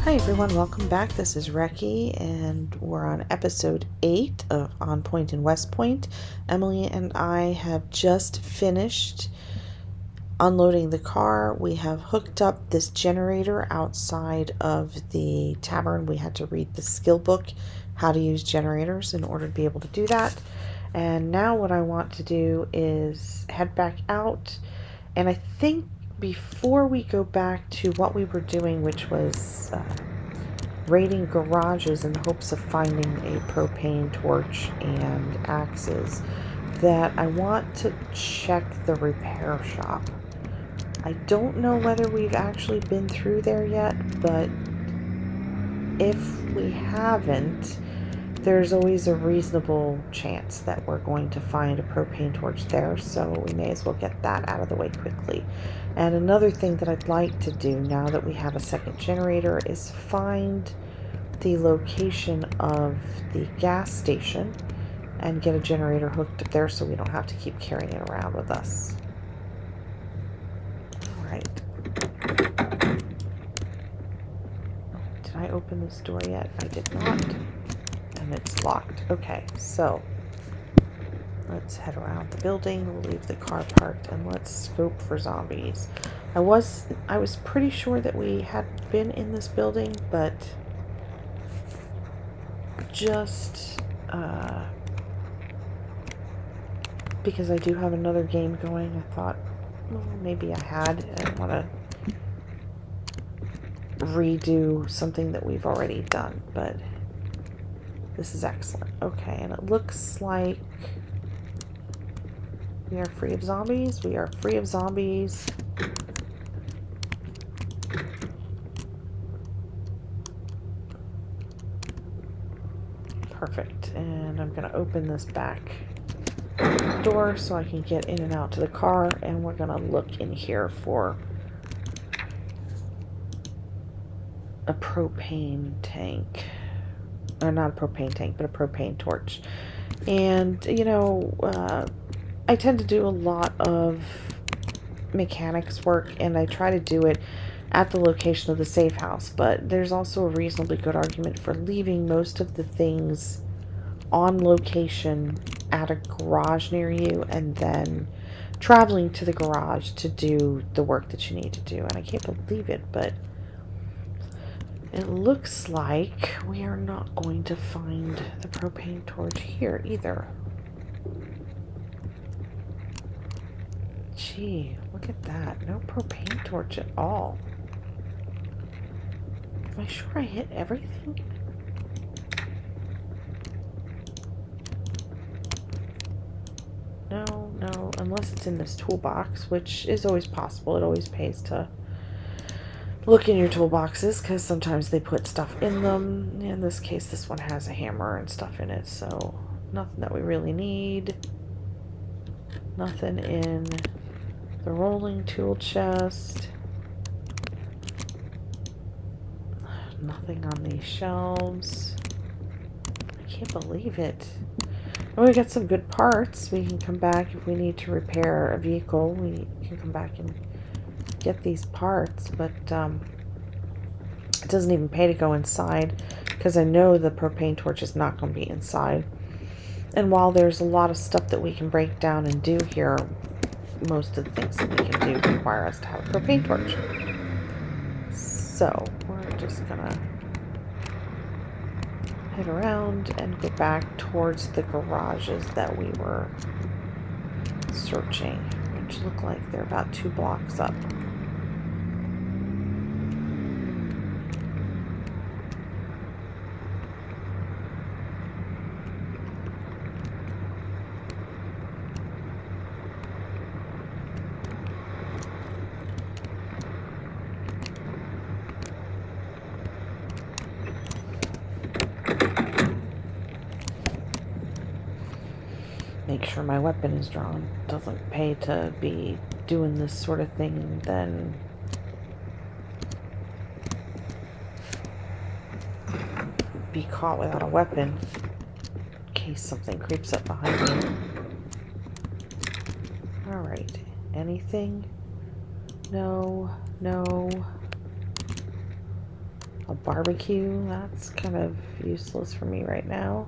Hi everyone, welcome back. This is Reki and we're on episode 8 of On Point and West Point. Emily and I have just finished unloading the car. We have hooked up this generator outside of the tavern. We had to read the skill book, how to use generators, in order to be able to do that. And now what I want to do is head back out, and I think before we go back to what we were doing, which was raiding garages in the hopes of finding a propane torch and axes, that I want to check the repair shop. I don't know whether we've actually been through there yet, but if we haven't, there's always a reasonable chance that we're going to find a propane torch there, so we may as well get that out of the way quickly. And another thing that I'd like to do now that we have a second generator is find the location of the gas station and get a generator hooked up there so we don't have to keep carrying it around with us. Alright. Did I open this door yet? I did not. And it's locked. Okay, so let's head around the building. We'll leave the car parked and let's scope for zombies. I was pretty sure that we had been in this building, but just because I do have another game going, I thought, well, maybe I had. I don't want to redo something that we've already done, but this is excellent. Okay, and it looks like we are free of zombies. We are free of zombies. Perfect. And I'm going to open this back door so I can get in and out to the car, and we're going to look in here for a propane tank. Or not a propane tank, but a propane torch. And, you know, I tend to do a lot of mechanics work, and I try to do it at the location of the safe house, but there's also a reasonably good argument for leaving most of the things on location at a garage near you and then traveling to the garage to do the work that you need to do. And I can't believe it, but it looks like we are not going to find the propane torch here either. Gee, look at that. No propane torch at all. Am I sure I hit everything? No, unless it's in this toolbox, which is always possible. It always pays to look in your toolboxes, because sometimes they put stuff in them. In this case, this one has a hammer and stuff in it, so nothing that we really need. Nothing in the rolling tool chest. Nothing on these shelves. I can't believe it. And we got some good parts. We can come back if we need to repair a vehicle. We can come back and get these parts, but it doesn't even pay to go inside because I know the propane torch is not going to be inside. And while there's a lot of stuff that we can break down and do here, most of the things that we can do require us to have a propane torch. So we're just gonna head around and go back towards the garages that we were searching, which look like they're about 2 blocks up. Make sure my weapon is drawn. Doesn't pay to be doing this sort of thing and then be caught without a weapon in case something creeps up behind me. Alright, anything? No. A barbecue. That's kind of useless for me right now.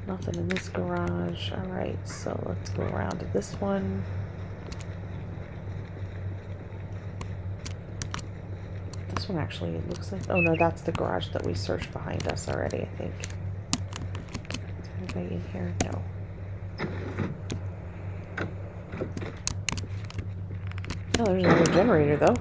Nothing in this garage. Alright, so let's go around to this one. This one actually looks like... Oh no, that's the garage that we searched behind us already, I think. Is there anybody in here? No. Oh, there's another generator though.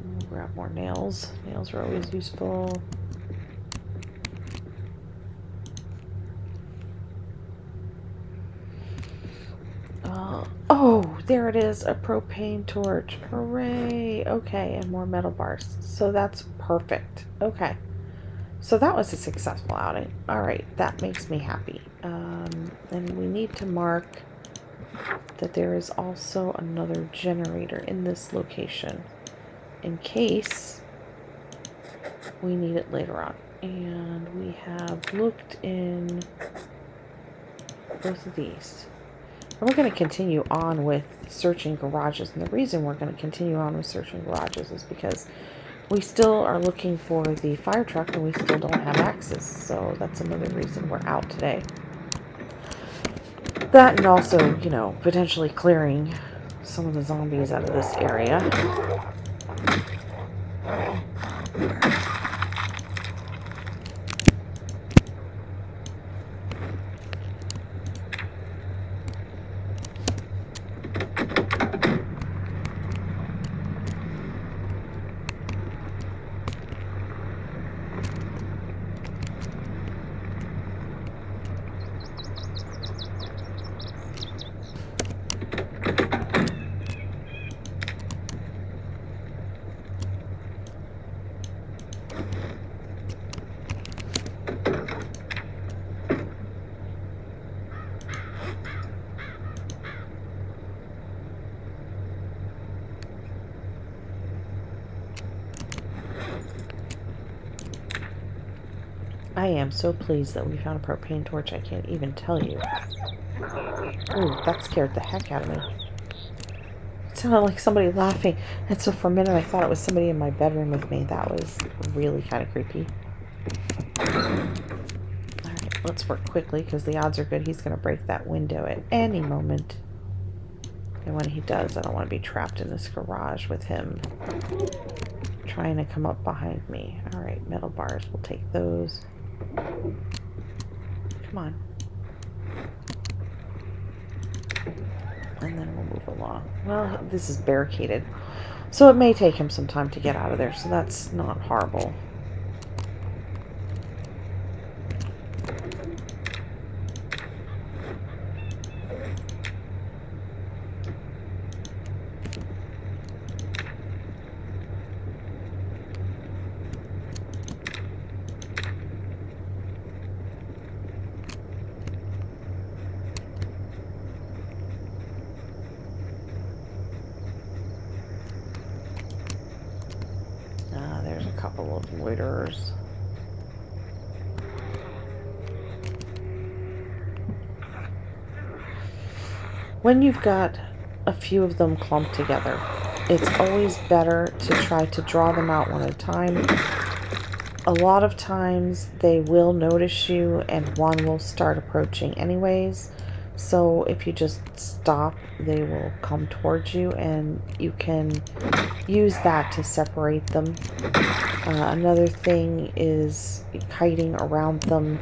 We'll grab more nails. Nails are always useful. Oh, there it is, a propane torch. Hooray! Okay, and more metal bars. So that's perfect. Okay. So that was a successful outing. Alright, that makes me happy. And we need to mark that there is also another generator in this location in case we need it later on. And we have looked in both of these. And we're going to continue on with searching garages. And the reason we're going to continue on with searching garages is because we still are looking for the fire truck and we still don't have access. So that's another reason we're out today. That and also, you know, potentially clearing some of the zombies out of this area. I am so pleased that we found a propane torch, I can't even tell you. Ooh, that scared the heck out of me. It sounded like somebody laughing, and so for a minute I thought it was somebody in my bedroom with me. That was really kind of creepy. Alright, let's work quickly, because the odds are good he's going to break that window at any moment. And when he does, I don't want to be trapped in this garage with him trying to come up behind me. Alright, metal bars, we'll take those. Come on. And then we'll move along. Well, this is barricaded, so it may take him some time to get out of there, so that's not horrible. There's a couple of loiterers. When you've got a few of them clumped together, it's always better to try to draw them out one at a time. A lot of times they will notice you and one will start approaching anyways. So if you just stop, they will come towards you and you can use that to separate them. Another thing is kiting around them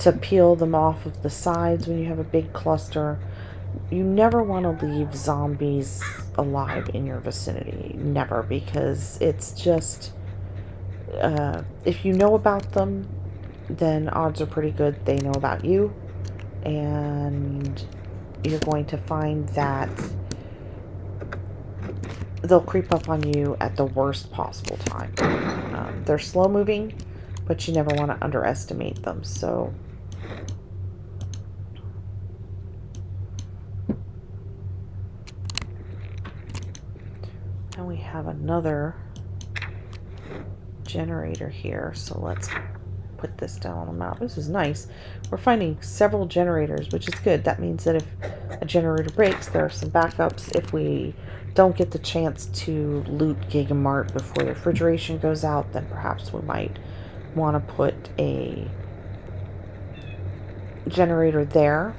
to peel them off of the sides when you have a big cluster. You never want to leave zombies alive in your vicinity. Never, because it's just... if you know about them, then odds are pretty good they know about you. And you're going to find that they'll creep up on you at the worst possible time. They're slow moving, but you never want to underestimate them. So now we have another generator here, so let's put this down on the map. This is nice. We're finding several generators, which is good. That means that if a generator breaks, there are some backups. If we don't get the chance to loot Gigamart before the refrigeration goes out, then perhaps we might want to put a generator there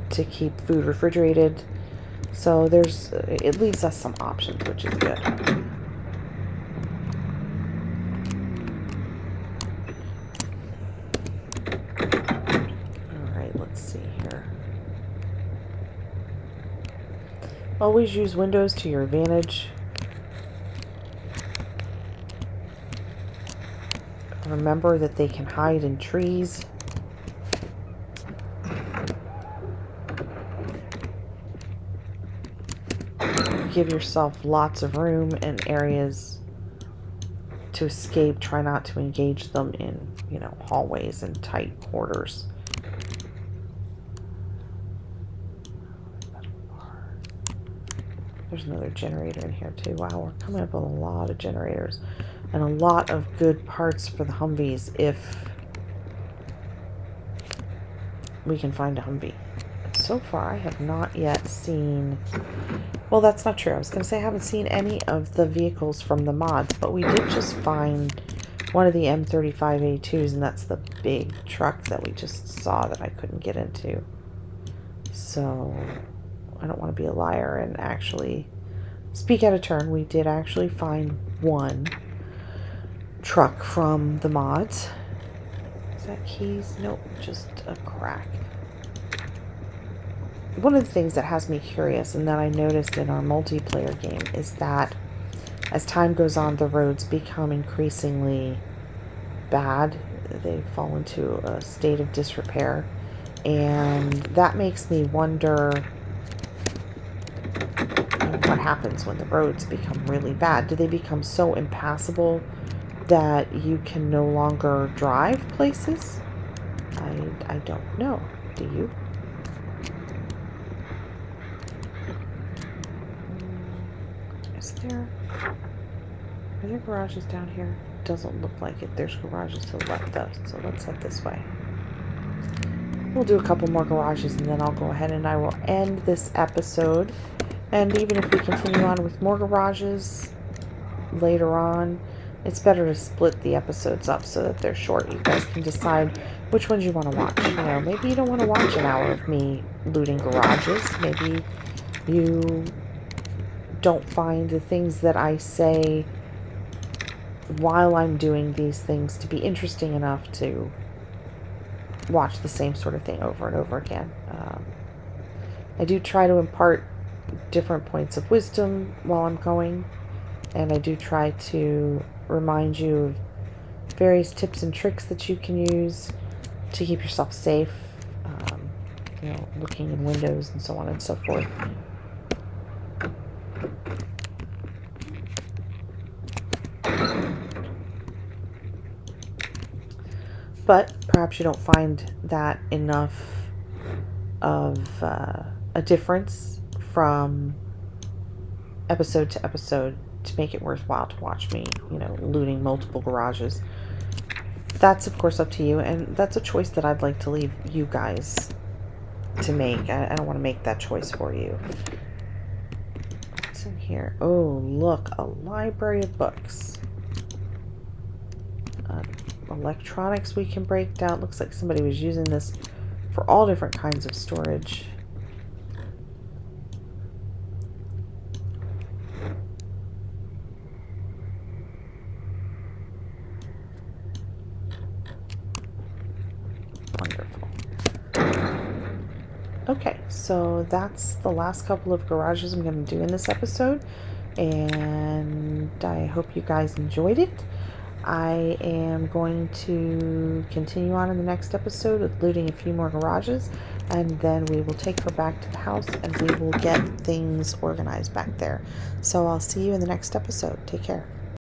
to keep food refrigerated. So there's, it leaves us some options, which is good. Alright, let's see here. Always use windows to your advantage. Remember that they can hide in trees. Give yourself lots of room and areas to escape. Try not to engage them in, you know, hallways and tight quarters. There's another generator in here too. Wow, we're coming up with a lot of generators and a lot of good parts for the Humvees if we can find a Humvee. So far, I have not yet seen... Well, that's not true. I was going to say I haven't seen any of the vehicles from the mods, but we did just find one of the M35A2s, and that's the big truck that we just saw that I couldn't get into. So, I don't want to be a liar and actually speak out of turn. We did actually find one truck from the mods. Is that keys? Nope, just a crack. One of the things that has me curious and that I noticed in our multiplayer game is that as time goes on, the roads become increasingly bad. They fall into a state of disrepair, and that makes me wonder what happens when the roads become really bad. Do they become so impassable that you can no longer drive places? I don't know. Do you? Are there garages down here? Doesn't look like it. There's garages to the left though, so let's head this way. We'll do a couple more garages and then I'll go ahead and I will end this episode. And even if we continue on with more garages later on, it's better to split the episodes up so that they're short. You guys can decide which ones you want to watch. You know, maybe you don't want to watch an hour of me looting garages. Maybe you don't find the things that I say while I'm doing these things to be interesting enough to watch the same sort of thing over and over again. I do try to impart different points of wisdom while I'm going, and I do try to remind you of various tips and tricks that you can use to keep yourself safe, you know, looking in windows and so on and so forth. But perhaps you don't find that enough of a difference from episode to episode to make it worthwhile to watch me, you know, looting multiple garages. That's of course up to you, and that's a choice that I'd like to leave you guys to make. I don't want to make that choice for you. What's in here? Oh, look, a library of books. Electronics we can break down. Looks like somebody was using this for all different kinds of storage. Wonderful. Okay, so that's the last couple of garages I'm going to do in this episode, and I hope you guys enjoyed it. I am going to continue on in the next episode with looting a few more garages, and then we will take her back to the house and we will get things organized back there. So I'll see you in the next episode. Take care.